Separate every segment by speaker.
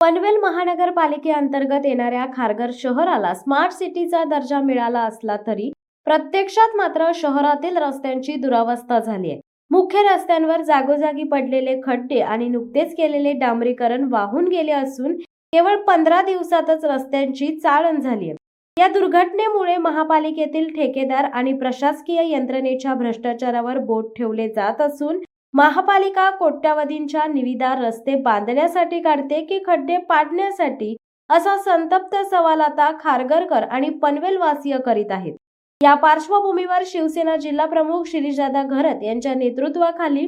Speaker 1: पनवेल महानगरपालिकेअंतर्गत येणाऱ्या खारघर शहराला स्मार्ट सिटीचा दर्जा मिळाला असला तरी प्रत्यक्षात मात्र शहरातील रस्त्यांची दुरावस्था झाली आहे। मुख्य रस्त्यांवर जागोजागी पडलेले खड्डे आणि नुकतेच केलेले डांबरीकरण वाहून गेले असून केवळ 15 दिवसातच रस्त्यांची चाळण झाली आहे। या दुर्घटनेमुळे महापालिकेतील ठेकेदार आणि प्रशासकीय यंत्रणेच्या भ्रष्टाचारावर बोट ठेवले जात असून महापालिका कोट्यावधींच्या निविदा रस्ते बांधण्यासाठी काढते की खड्डे पाडण्यासाठी, असा संतप्त सवाल आता खारघरकर आणि पनवेलवासीय करीत आहेत। या पार्श्वभूमीवर शिवसेना जिल्हा प्रमुख शिरीषदादा घरत यांच्या नेतृत्वाखाली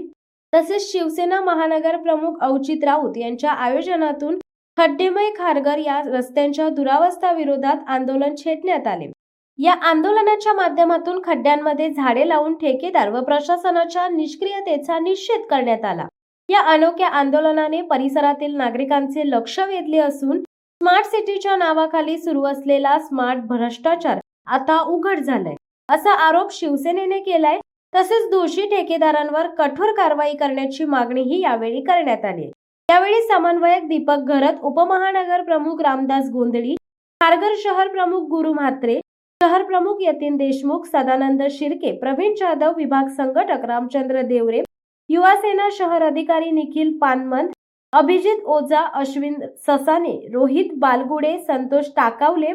Speaker 1: तसेच शिवसेना महानगर प्रमुख अवचित राऊत यांच्या आयोजनातून खड्डेमय खारघर या रस्त्यांच्या दुरावस्था विरोधात आंदोलन छेडण्यात आले। या आंदोलनाच्या माध्यमातून खड्ड्यांमध्ये झाडे लावून ठेकेदार व प्रशासनाच्या निष्क्रियतेचा निषेध करण्यात आला। या अनोख्या आंदोलनाने परिसरातील नागरिकांचे लक्ष वेधले असून स्मार्ट सिटीच्या नावाखाली सुरू असलेला स्मार्ट भ्रष्टाचार आता उघड झालाय, असा आरोप शिवसेनेने केलाय। तसेच दोषी ठेकेदारांवर कठोर कारवाई करण्याची मागणीही यावेळी करण्यात आली। यावेळी समन्वयक दीपक घरत, उपमहानगर प्रमुख रामदास गोंधळी, खारघर शहर प्रमुख गुरु म्हात्रे, शहर प्रमुख यतीन देशमुख, सदानंद शिर्के, प्रवीण जाधव, विभाग संघटक रामचंद्र देवरे, युवा सेना शहर अधिकारी निखिल पानमंद, अभिजित ओझा, अश्विन ससाने, रोहित बालगुडे, संतोष टाकावले,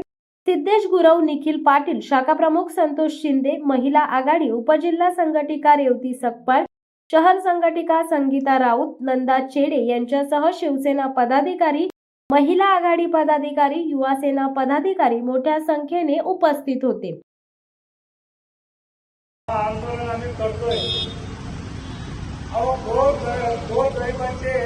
Speaker 1: सिद्धेश गुरव, निखिल पाटील, शाखा प्रमुख संतोष शिंदे, महिला आघाडी उपजिल्हा संघटिका रेवती सकपाळ, शहर संघटिका संगीता राऊत, नंदा चेडे यांच्यासह शिवसेना पदाधिकारी, महिला आघाडी पदाधिकारी, युवा सेना पदाधिकारी मोठ्या संख्येने उपस्थित होते।
Speaker 2: आंदोलन आम्ही करतोय। गोरगरिबांचे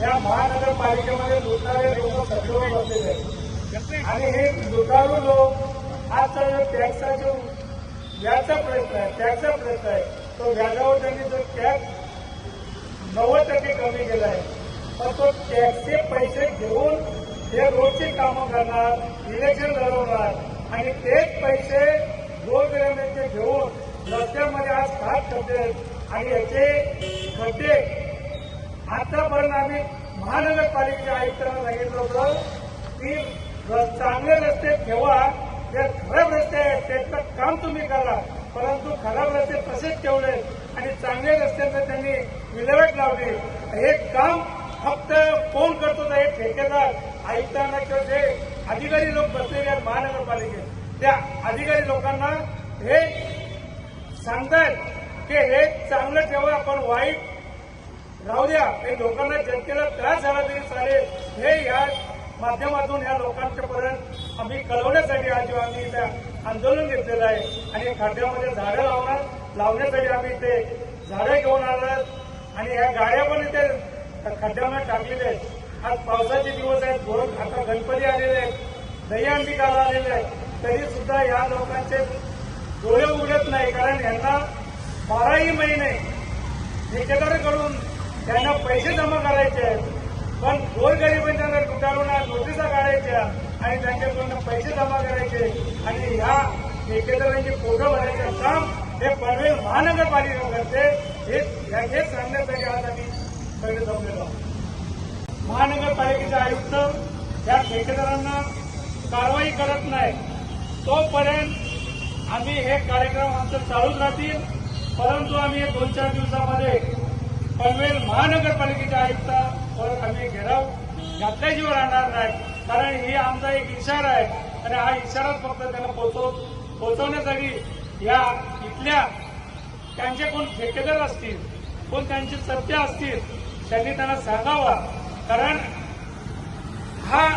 Speaker 2: या महानगरपालिकेमध्ये लुटारे लोक सगळे बसलेले आहेत आणि हे लुटारू लोक आजचा जो टॅक्सचा व्याजचा प्रयत्न आहे तो व्याजावर त्यांनी जो टॅक्स 90% कमी केला आहे, पण तो टॅक्सचे पैसे घेऊन हे रोजची कामं करणार, इलेक्शन लढवणार आणि तेच पैसे गोरगरिबांचे घेऊन रस्त्यामध्ये आज खात करतात। आणि याचे खड्डे आतापर्यंत आम्ही महानगरपालिकेच्या आयुक्तांना सांगितलं होतं की चांगले रस्ते ठेवा, जे खराब रस्ते आहेत त्याचं काम तुम्ही करा, परंतु खराब रस्ते तसेच ठेवले आणि चांगले रस्त्यांना त्यांनी विल्हेवाट लावली। हे काम फक्त कोण करतो, हे ठेकेदार, आयुक्तांना किंवा जे अधिकारी लोक बसलेले आहेत महानगरपालिकेत त्या अधिकारी लोकांना हे सांगतात की हे चांगलं ठेवा, आपण वाईट राहू द्या। हे लोकांना जनतेला त्रास झाला तरी चालेल, हे या माध्यमातून या लोकांच्यापर्यंत आम्ही कळवण्यासाठी आज आम्ही इथं आंदोलन घेतलेलं आहे। आणि खड्ड्यामध्ये झाडं लावण्यासाठी आम्ही इथे झाडं घेऊन आलो आणि या गाड्या पण इथे खड्ड्यामध्ये टाकलेले आहेत। आज पावसाचे दिवस आहेत, आता गणपती आलेले आहेत, दहीहंडीकाला आलेले आहेत, तरी सुद्धा या लोकांचे डोळे उघडत नाही, कारण यांना 12ही महिने ठेकेदाराकडून त्यांना पैसे जमा करायचे आहेत, पण गोरगरिबांच्या लुटारून नोटिसा काढायच्या आणि त्यांच्याकडून पैसे जमा करायचे आणि ह्या ठेकेदारांची फोटो भरायचं काम हे पनवेल महानगरपालिका करते। हे सांगण्यासाठी आज आम्ही सगळे जमलेलो आहोत। महानगरपालिकेचे आयुक्त या ठेकेदारांना कारवाई करत नाही तोपर्यंत आम्ही हे कार्यक्रम आमचे चालूच राहतील, परंतु आम्ही 2-4 दिवसामध्ये पनवेल महानगरपालिकेच्या आयुक्तावर आम्ही घेराव घातल्याशिवाय राहणार नाही, कारण ही आमचा एक इशारा आहे आणि हा इशारा फक्त त्यांना पोहोचवण्यासाठी या इथल्या त्यांचे कोण ठेकेदार असतील, कोण त्यांचे सत्य असतील, त्यांनी त्यांना सांगावा, कारण हा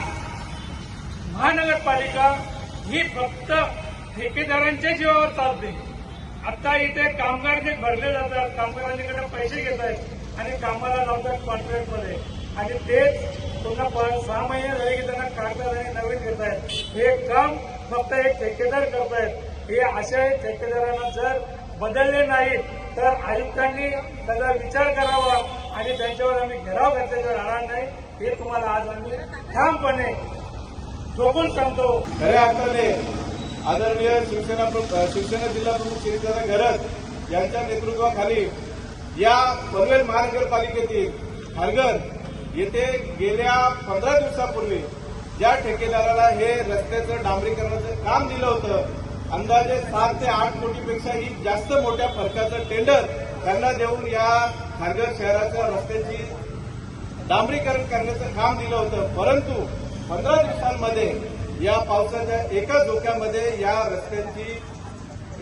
Speaker 2: महानगरपालिका ही फक्त ठेकेदारांच्या जीवावर चालते। आता इथे कामगार जे भरले जातात, कामगारांकडे पैसे घेत आहेत आणि कामाला लावतात कॉन्ट्रॅक्टमध्ये आणि तेच पुन्हा 6 महिने झाले की त्यांना काढतात आणि नवीन घेत आहेत। हे काम फक्त एक ठेकेदार करत आहेत। हे अशा ठेकेदारांना जर बदलले नाहीत तर आयुक्तांनी त्याचा विचार करावा आणि त्यांच्यावर आम्ही घेराव घातल्याशिवाय राहणार नाही, हे तुम्हाला आज आम्ही ठामपणे ठोकून सांगतो।
Speaker 3: खऱ्या अर्थाने आदरणीय शिवसेना जिल्हा प्रमुख शिरीषदादा घरत यांच्या नेतृत्वाखाली या पनवेल महानगरपालिकेतील खारघर येथे गेल्या 15 दिवसापूर्वी ज्या ठेकेदाराला हे रस्त्याचं डांबरीकरणाचं काम दिलं होतं, अंदाजे 7 ते 8 कोटीपेक्षाही जास्त मोठ्या फरकाचं टेंडर त्यांना देऊन या खारघर शहराच्या रस्त्याची डांबरीकरण करण्याचं काम दिलं होतं. परंतु 15 दिवसांमध्ये या पावसाच्या एका झोक्यामध्ये या रस्त्यांची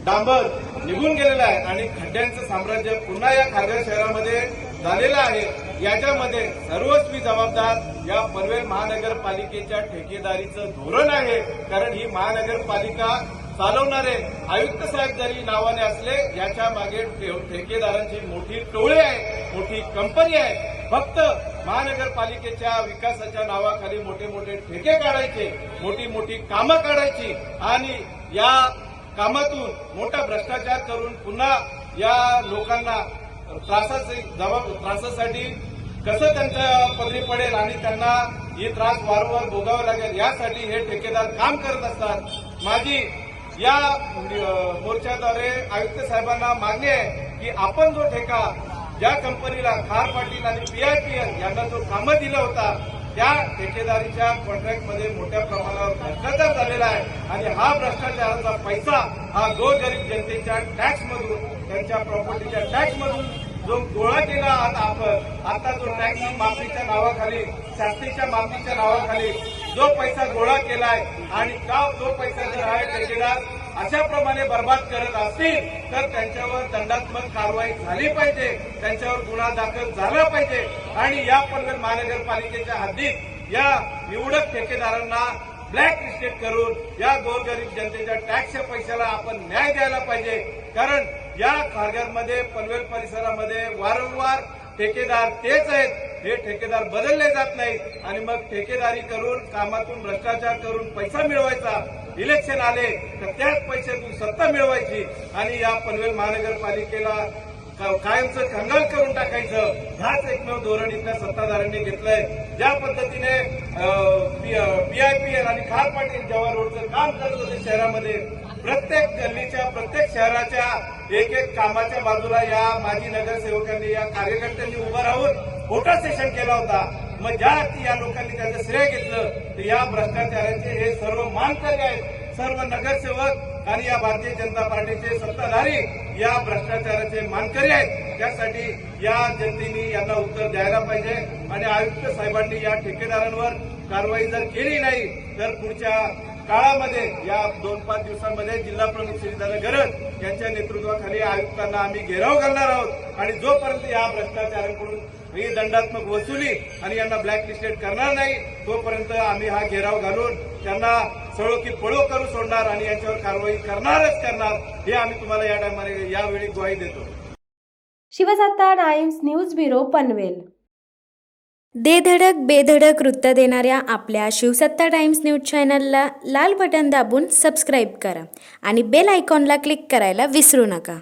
Speaker 3: डांबर निघून गेलेला आहे आणि खड्ड्यांचं साम्राज्य पुन्हा या खारघर शहरामध्ये झालेलं आहे. याच्यामध्ये सर्वस्वी जबाबदार या पनवेल महानगरपालिकेच्या ठेकेदारीचं धोरण आहे. कारण ही महानगरपालिका चालवणारे आयुक्त साहेब जरी नावाने असले, याच्या मागे ठेकेदारांची मोठी टोळी आहे, मोठी कंपनी आहे. फक्त महानगरपालिकेच्या विकासाच्या नावाखाली मोठे मोठे ठेके काढायचे, मोठी मोठी कामं काढायची आणि या कामातून मोठा भ्रष्टाचार करून पुन्हा या लोकांना त्रासासाठी कसं त्यांच्या पदरी पडेल आणि त्यांना ही त्रास वारंवार भोगावा लागेल, यासाठी हे ठेकेदार काम करत असतात. माझी या मोर्चाद्वारे आयुक्त साहेबांना मागणी आहे की आपण जो ठेका ज्या कंपनीला खार पाटील आणि PIPL यांना जो कामं दिला होता, त्या ठेकेदारीच्या कॉन्ट्रॅक्टमध्ये मोठ्या प्रमाणावर भ्रष्टाचार झालेला आहे आणि हा भ्रष्टाचाराचा पैसा हा गोरगरीब जनतेच्या टॅक्समधून, त्यांच्या प्रॉपर्टीच्या टॅक्समधून जो गोळा केला आता जो टॅक्स माफीच्या नावाखाली, शास्तीच्या माफीच्या नावाखाली जो पैसा गोळा केलाय आणि तो पैसा जर हा ठेकेदार अशाप्रमाणे बर्बाद करत असतील तर त्यांच्यावर दंडात्मक कारवाई झाली पाहिजे, त्यांच्यावर गुन्हा दाखल झाला पाहिजे आणि या पनवेल महानगरपालिकेच्या हद्दीत या निवडक ठेकेदारांना ब्लॅक लिस्टेड करून या गोरगरीब जनतेच्या टॅक्सच्या पैशाला आपण न्याय द्यायला पाहिजे. कारण या खारघरमध्ये, पनवेल परिसरामध्ये वारंवार ठेकेदार तेच आहेत. हे ठेकेदार बदलले जात नाहीत आणि मग ठेकेदारी करून, कामातून भ्रष्टाचार करून पैसा मिळवायचा. इलेक्शन आले तर त्याच पैशातून सत्ता मिळवायची आणि या पनवेल महानगरपालिकेला कायमचं कंगाल करून टाकायचं. ह्याच एकमेव धोरण इथल्या सत्ताधाऱ्यांनी घेतलंय. ज्या पद्धतीने PIPL आणि खार पाटील जेव्हा रोडचं काम करत होते शहरामध्ये, प्रत्येक गल्लीच्या, प्रत्येक शहराच्या एक एक कामाच्या बाजूला या माजी नगरसेवकांनी, या कार्यकर्त्यांनी उभं राहून फोटो सेशन केला होता. मग ज्या या लोकांनी त्याचं श्रेय घेतलं तर या भ्रष्टाचाराचे हे सर्व मानकरी आहेत. सर्व नगरसेवक आणि या भारतीय जनता पार्टीचे सत्ताधारी या भ्रष्टाचाराचे मानकरी आहेत. त्यासाठी या जनतेने यांना उत्तर द्यायला पाहिजे आणि आयुक्त साहेबांनी या ठेकेदारांवर कारवाई जर केली नाही तर पुढच्या काळामध्ये या 2-5 दिवसांमध्ये जिल्हा प्रमुख श्रीदादा गरड यांच्या नेतृत्वाखाली आयुक्तांना आम्ही घेराव घालणार आहोत आणि जोपर्यंत या भ्रष्टाचारांकडून ही दंडात्मक वसुली आणि यांना ब्लॅकलिस्टेड करणार नाही तोपर्यंत आम्ही हा घेराव घालून त्यांना सळो की पळो करू सोडणार आणि यांच्यावर कारवाई करणारच करणार, हे आम्ही तुम्हाला या टायमाने यावेळी ग्वाही देतो.
Speaker 1: शिवसत्ता टाइम्स न्यूज ब्युरो पनवेल.
Speaker 4: दे धडक बेधडक वृत्त देणाऱ्या आपल्या शिवसत्ता टाइम्स न्यूज चॅनलला लाल बटन दाबून सबस्क्राईब करा आणि बेल आयकॉनला क्लिक करायला विसरू नका.